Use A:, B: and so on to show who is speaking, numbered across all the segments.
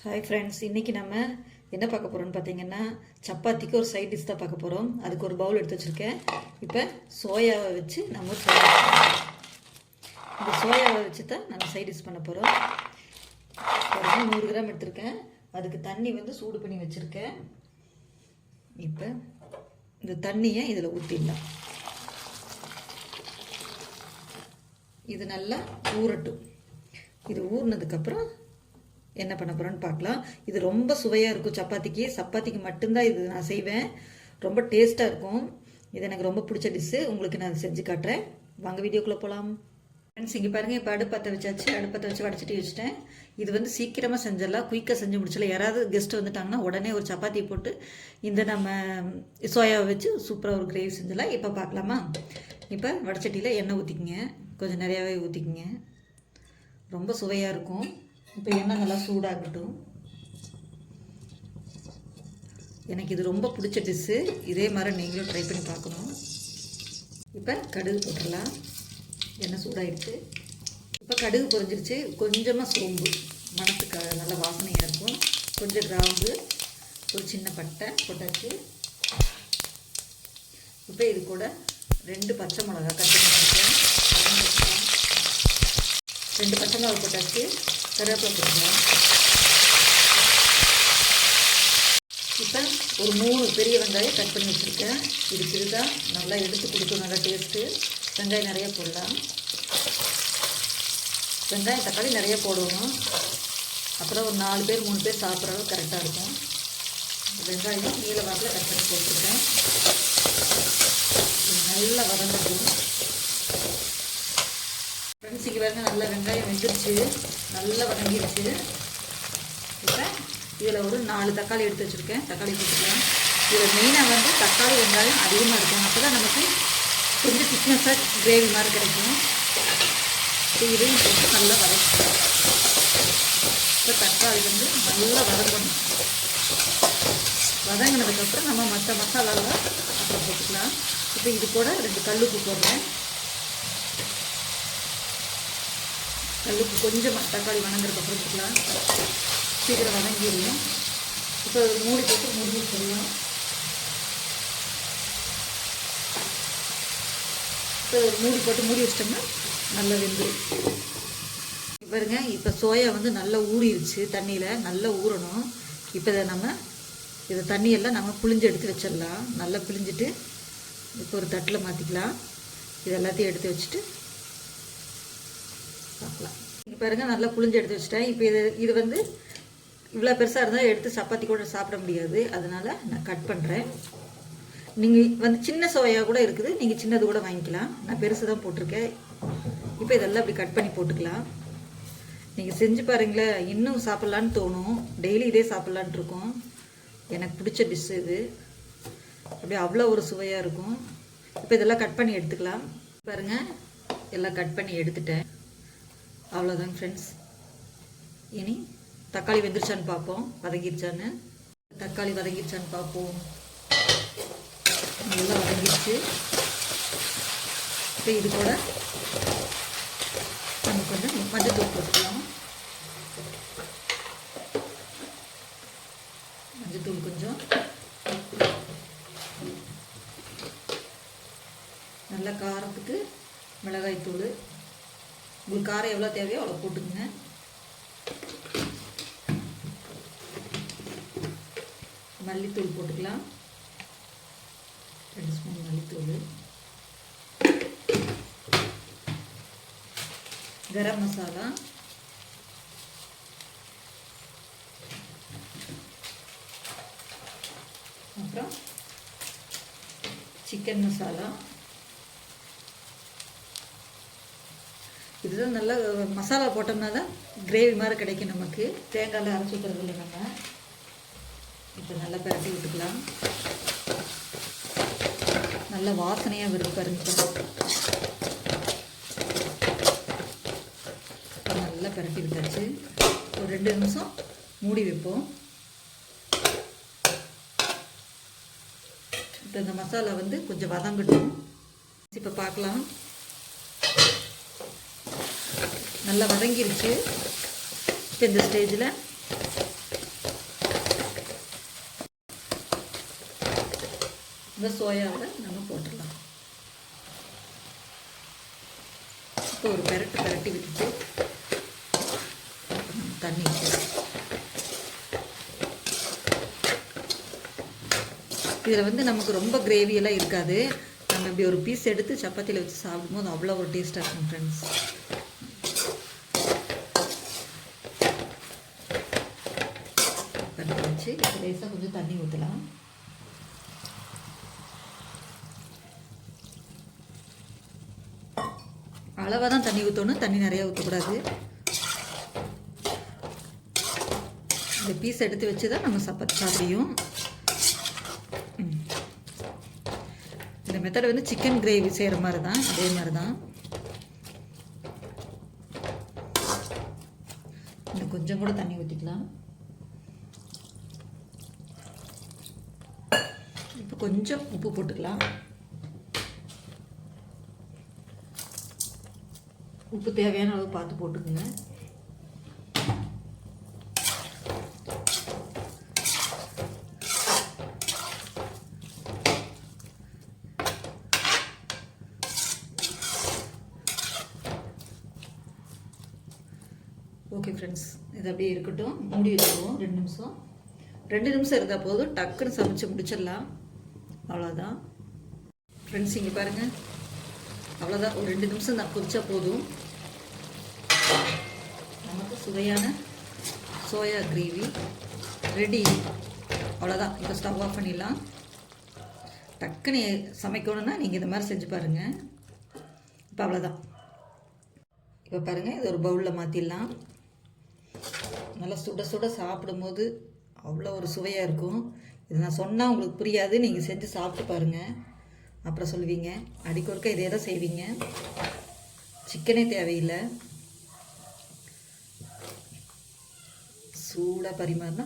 A: Hi friends, இன்றைக்கி நம்ம என்ன பார்க்க போகிறோம்னு பார்த்தீங்கன்னா சப்பாத்திக்கு ஒரு சைட் டிஷ் தான் பார்க்க போகிறோம். அதுக்கு ஒரு பவுல் எடுத்து வச்சுருக்கேன். இப்போ சோயாவை வச்சு நம்ம இந்த சோயாவை வச்சு தான் நம்ம சைட் டிஷ் பண்ண போகிறோம். ஒரு 100 கிராம் எடுத்திருக்கேன். அதுக்கு தண்ணி வந்து சூடு பண்ணி வச்சுருக்கேன். இப்போ இந்த தண்ணியை இதில் ஊற்றிடலாம். இது நல்லா ஊறட்டும். இது ஊறினதுக்கப்புறம் என்ன பண்ண போகிறோன்னு பார்க்கலாம். இது ரொம்ப சுவையாக இருக்கும். சப்பாத்திக்கு மட்டும்தான் இது நான் செய்வேன். ரொம்ப டேஸ்ட்டாக இருக்கும். இது எனக்கு ரொம்ப பிடிச்ச டிஷ்ஷு. உங்களுக்கு நான் செஞ்சு காட்டுறேன். வாங்க வீடியோக்குள்ளே போகலாம். ஃப்ரெண்ட்ஸ், இங்கே பாருங்கள். இப்போ அடுப்பத்தை வச்சு வடச்சட்டி வச்சுட்டேன். இது வந்து சீக்கிரமாக செஞ்சிடலாம், குயிக்காக செஞ்சு முடிச்சிடலாம். யாராவது கெஸ்ட் வந்துட்டாங்கன்னா உடனே ஒரு சப்பாத்தி போட்டு இந்த நம்ம சோயாவை வச்சு சூப்பராக ஒரு கிரேவி செஞ்சிடலாம். இப்போ பார்க்கலாமா? இப்போ வடச்சட்டியில் எண்ணெய் ஊற்றிக்கிங்க. கொஞ்சம் நிறையாவே ஊற்றிக்கிங்க. ரொம்ப சுவையாக இருக்கும். இப்போ எண்ணெய் நல்லா சூடாகட்டும். எனக்கு இது ரொம்ப பிடிச்ச டிஷ்ஷு. இதே மாதிரி நீங்களும் ட்ரை பண்ணி பார்க்கணும். இப்போ கடுகு போட்டுடலாம். எண்ணெய் சூடாகிடுச்சு. இப்போ கடுகு பொரிஞ்சிருச்சு. கொஞ்சமாக சோம்பு, மணத்துக்கு நல்ல வாசனையாக இருக்கும். கொஞ்சம் கிராம்பு, ஒரு சின்ன பட்டை போட்டாச்சு. இப்போ இது கூட 2 பச்சை மிளகா கட் பண்ணி வச்சுருக்கேன். 2 பச்சை மிளகா போட்டாச்சு. கருவேப்பிலை போட்டுக்கலாம். இப்போ ஒரு 3 பெரிய வெங்காயம் கட் பண்ணி வச்சுருக்கேன். இது சிறுதாக நல்லா எடுத்து கொடுக்கும், நல்லா டேஸ்ட்டு. வெங்காயம் நிறைய போடலாம். வெங்காயம் தக்காளி நிறைய போடணும். அப்புறம் ஒரு 4 பேர் 3 பேர் சாப்பிட்ற அளவு கரெக்டாக இருக்கும். வெங்காயம் நீல வாக்கில் கட் பண்ணி போட்டுருக்கேன். நல்லா வதங்கட்டும். ஃப்ரெண்ட்ஸ், இங்கே பாருங்க, நல்லா வெங்காயம் வெந்துருச்சு, நல்லா வதங்கிடுச்சு. இப்போ இதில் ஒரு 4 தக்காளி எடுத்து வச்சுருக்கேன். தக்காளி போட்டுக்கலாம். இதில் மெயினாக வந்து தக்காளி வெங்காயம் அதிகமாக இருக்கும். அப்போ தான் நமக்கு கொஞ்சம் திக்னஸாக கிரேவி மாதிரி கிடைக்கும். இப்போ இதையும் போட்டு நல்லா வதக்கிக்கலாம். இப்போ தக்காளி வந்து நல்லா வதங்கணும். வதங்கினதுக்கப்புறம் நம்ம மற்ற மசாலாலாம் அப்புறம் போட்டுக்கலாம். இப்போ இது கூட 2 கல்லுப்பு போடுறேன். கல்லுப்பு கொஞ்சமாக தக்காளி வதங்கிறதுக்கப்புறம் போட்டுக்கலாம். சீக்கிரம் வதங்கிடுவோம். இப்போ மூடி போட்டு மூடி வச்சிடலாம். இப்போ மூடி போட்டு மூடி வச்சிட்டோம்னா நல்லா வெந்துடும். பாருங்க, இப்போ சோயா வந்து நல்லா ஊறிடுச்சு. தண்ணியில் நல்லா ஊறணும். இப்போ இதை தண்ணியெல்லாம் நம்ம புளிஞ்சு எடுத்து வச்சிடலாம். நல்லா பிழிஞ்சிட்டு இப்போ ஒரு தட்டில் மாற்றிக்கலாம். இது எல்லாத்தையும் எடுத்து வச்சுட்டு பார்க்கலாம். இங்கே பாருங்கள், நல்லா புளிஞ்சு எடுத்து வச்சுட்டேன். இப்போ இது வந்து இவ்வளோ பெருசாக இருந்தால் எடுத்து சப்பாத்தி கூட சாப்பிட முடியாது. அதனால் நான் கட் பண்ணுறேன். நீங்கள் வந்து சின்ன சோயா கூட இருக்குது, நீங்கள் சின்னது கூட வாங்கிக்கலாம். நான் பெருசு தான் போட்டிருக்கேன். இப்போ இதெல்லாம் இப்படி கட் பண்ணி போட்டுக்கலாம். நீங்கள் செஞ்சு பாருங்களேன், இன்னும் சாப்பிட்லான்னு தோணும். டெய்லி இதே சாப்பிட்லான்ட்டு இருக்கும். எனக்கு பிடிச்ச டிஷ்ஷு இது. அப்படியே அவ்வளோ ஒரு சுவையாக இருக்கும். இப்போ இதெல்லாம் கட் பண்ணி எடுத்துக்கலாம். பாருங்கள், எல்லாம் கட் பண்ணி எடுத்துட்டேன். அவ்வளோதாங்க ஃப்ரெண்ட்ஸ். இனி தக்காளி வெந்துருச்சான்னு பார்ப்போம், வதங்கிருச்சான்னு. தக்காளி வதங்கிருச்சான்னு பார்ப்போம். நல்லா வதங்கிருச்சு. இப்போ இது கூட நம்ம கொஞ்சம் மஞ்சத்தூள் போட்டுக்கலாம். மஞ்சத்தூள் கொஞ்சம், நல்ல காரத்துக்கு மிளகாய் தூள். உங்களுக்கு காரம் எவ்வளோ தேவையோ அவ்வளோ போட்டுக்குங்க. மல்லித்தூள் போட்டுக்கலாம். 2 ஸ்பூன் மல்லித்தூள். கரம் மசாலா, அப்புறம் சிக்கன் மசாலா. இதுதான் நல்லா மசாலா போட்டோம்னா தான் கிரேவி மாதிரி கிடைக்கும் நமக்கு. தேங்காயில் அரைச்சி ஊற்றுறது இல்லை நம்ம. இப்போ நல்லா பரட்டி விட்டுக்கலாம். நல்ல வாசனையாக வருது பாருங்க. நல்லா பரட்டி விட்டாச்சு. ஒரு 2 நிமிஷம் மூடி வைப்போம். இப்போ இந்த மசாலா வந்து கொஞ்சம் வதங்கட்டும். இப்போ பார்க்கலாம். நல்லா வதங்கிருச்சு. இப்போ இந்த ஸ்டேஜில் இந்த சோயாவை நம்ம போட்டுடலாம். இப்போ ஒரு பெரட்டி விட்டுட்டு தண்ணி ஊற்றலாம். இதில் வந்து நமக்கு ரொம்ப கிரேவியெல்லாம் இருக்காது. நம்ம இப்படி ஒரு பீஸ் எடுத்து சப்பாத்தியில் வச்சு சாப்பிடும்போது அவ்வளோ ஒரு டேஸ்ட்டாக இருக்கும் ஃப்ரெண்ட்ஸ். தண்ணி வச்சு லேசாக கொஞ்சம் தண்ணி ஊற்றலாம். அளவாக தான் தண்ணி ஊற்றணும், தண்ணி நிறையா ஊற்றக்கூடாது. இந்த பீஸ் எடுத்து வச்சு தான் நம்ம சப்பாத்தி சாப்பிடியும். இந்த மெத்தட் வந்து சிக்கன் கிரேவி செய்கிற மாதிரி தான், அதே மாதிரி தான். இன்னும் கொஞ்சம் கூட தண்ணி ஊற்றிக்கலாம். இப்போ கொஞ்சம் உப்பு போட்டுக்கலாம். உப்பு தேவையான அளவு பார்த்து போட்டுக்கோங்க. ஓகே ஃப்ரெண்ட்ஸ், இது அப்படியே இருக்கட்டும். மூடி வச்சுருவோம் 2 நிமிஷம். 2 நிமிஷம் இருந்தால் போதும், டக்குன்னு சமைச்சு முடிச்சிடலாம். அவ்வளோதான் ஃப்ரெண்ட்ஸ், இங்கே பாருங்கள், அவ்வளோதான். ஒரு 2 நிமிஷம் தான் கொதிச்சா போதும். நமக்கு சுவையான சோயா கிரேவி ரெடி. அவ்வளோதான். இப்போ ஸ்டவ் ஆஃப் பண்ணிடலாம். டக்குன்னு சமைக்கணுன்னா நீங்கள் இந்த மாதிரி செஞ்சு பாருங்கள். இப்போ அவ்வளோதான். இப்போ பாருங்கள், இது ஒரு பவுலில் மாற்றிடலாம். நல்லா சுட சுட சாப்பிடும்போது அவ்வளோ ஒரு சுவையாக இருக்கும். இது நான் சொன்னால் உங்களுக்கு புரியாது, நீங்கள் செஞ்சு சாப்பிட்டு பாருங்கள், அப்புறம் சொல்லுவீங்க. அடிக்கொருக்க இதே தான் செய்வீங்க. சிக்கனே தேவையில்லை, சூடாக பரிமாறினா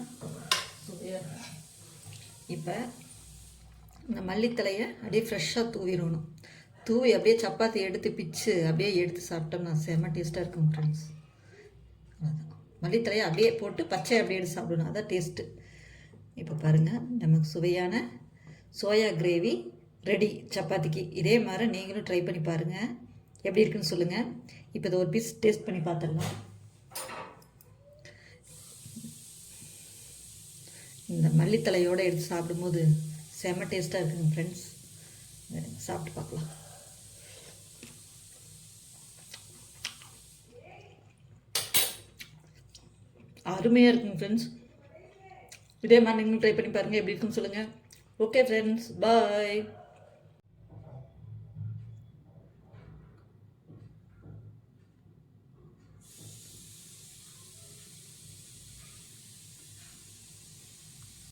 A: சுவையாக இருக்கும். இப்போ இந்த மல்லித்தலையை அப்படியே ஃப்ரெஷ்ஷாக தூவிடணும். தூவி அப்படியே சப்பாத்தி எடுத்து பிச்சு அப்படியே எடுத்து சாப்பிட்டோம்னா செம்ம டேஸ்ட்டாக இருக்கும் ஃப்ரெண்ட்ஸ். அதான், மல்லித்தலையை அப்படியே போட்டு பச்சை அப்படியே எடுத்து சாப்பிடணும், அதான் டேஸ்ட்டு. இப்போ பாருங்கள், நமக்கு சுவையான சோயா கிரேவி ரெடி சப்பாத்திக்கு. இதே மாதிரி நீங்களும் ட்ரை பண்ணி பாருங்கள், எப்படி இருக்குன்னு சொல்லுங்கள். இப்போ இதை ஒரு பீஸ் டேஸ்ட் பண்ணி பார்த்துடலாம். இந்த மல்லித்தலையோடு எடுத்து சாப்பிடும்போது செம்ம டேஸ்ட்டாக இருக்குங்க ஃப்ரெண்ட்ஸ். சாப்பிட்டு பார்க்கலாம். அருமையாக இருக்குங்க ஃப்ரெண்ட்ஸ். இதே மாதிரி நீங்களும் ட்ரை பண்ணி பாருங்கள், எப்படி இருக்குன்னு சொல்லுங்கள். ஓகே ஃப்ரெண்ட்ஸ், பாய்.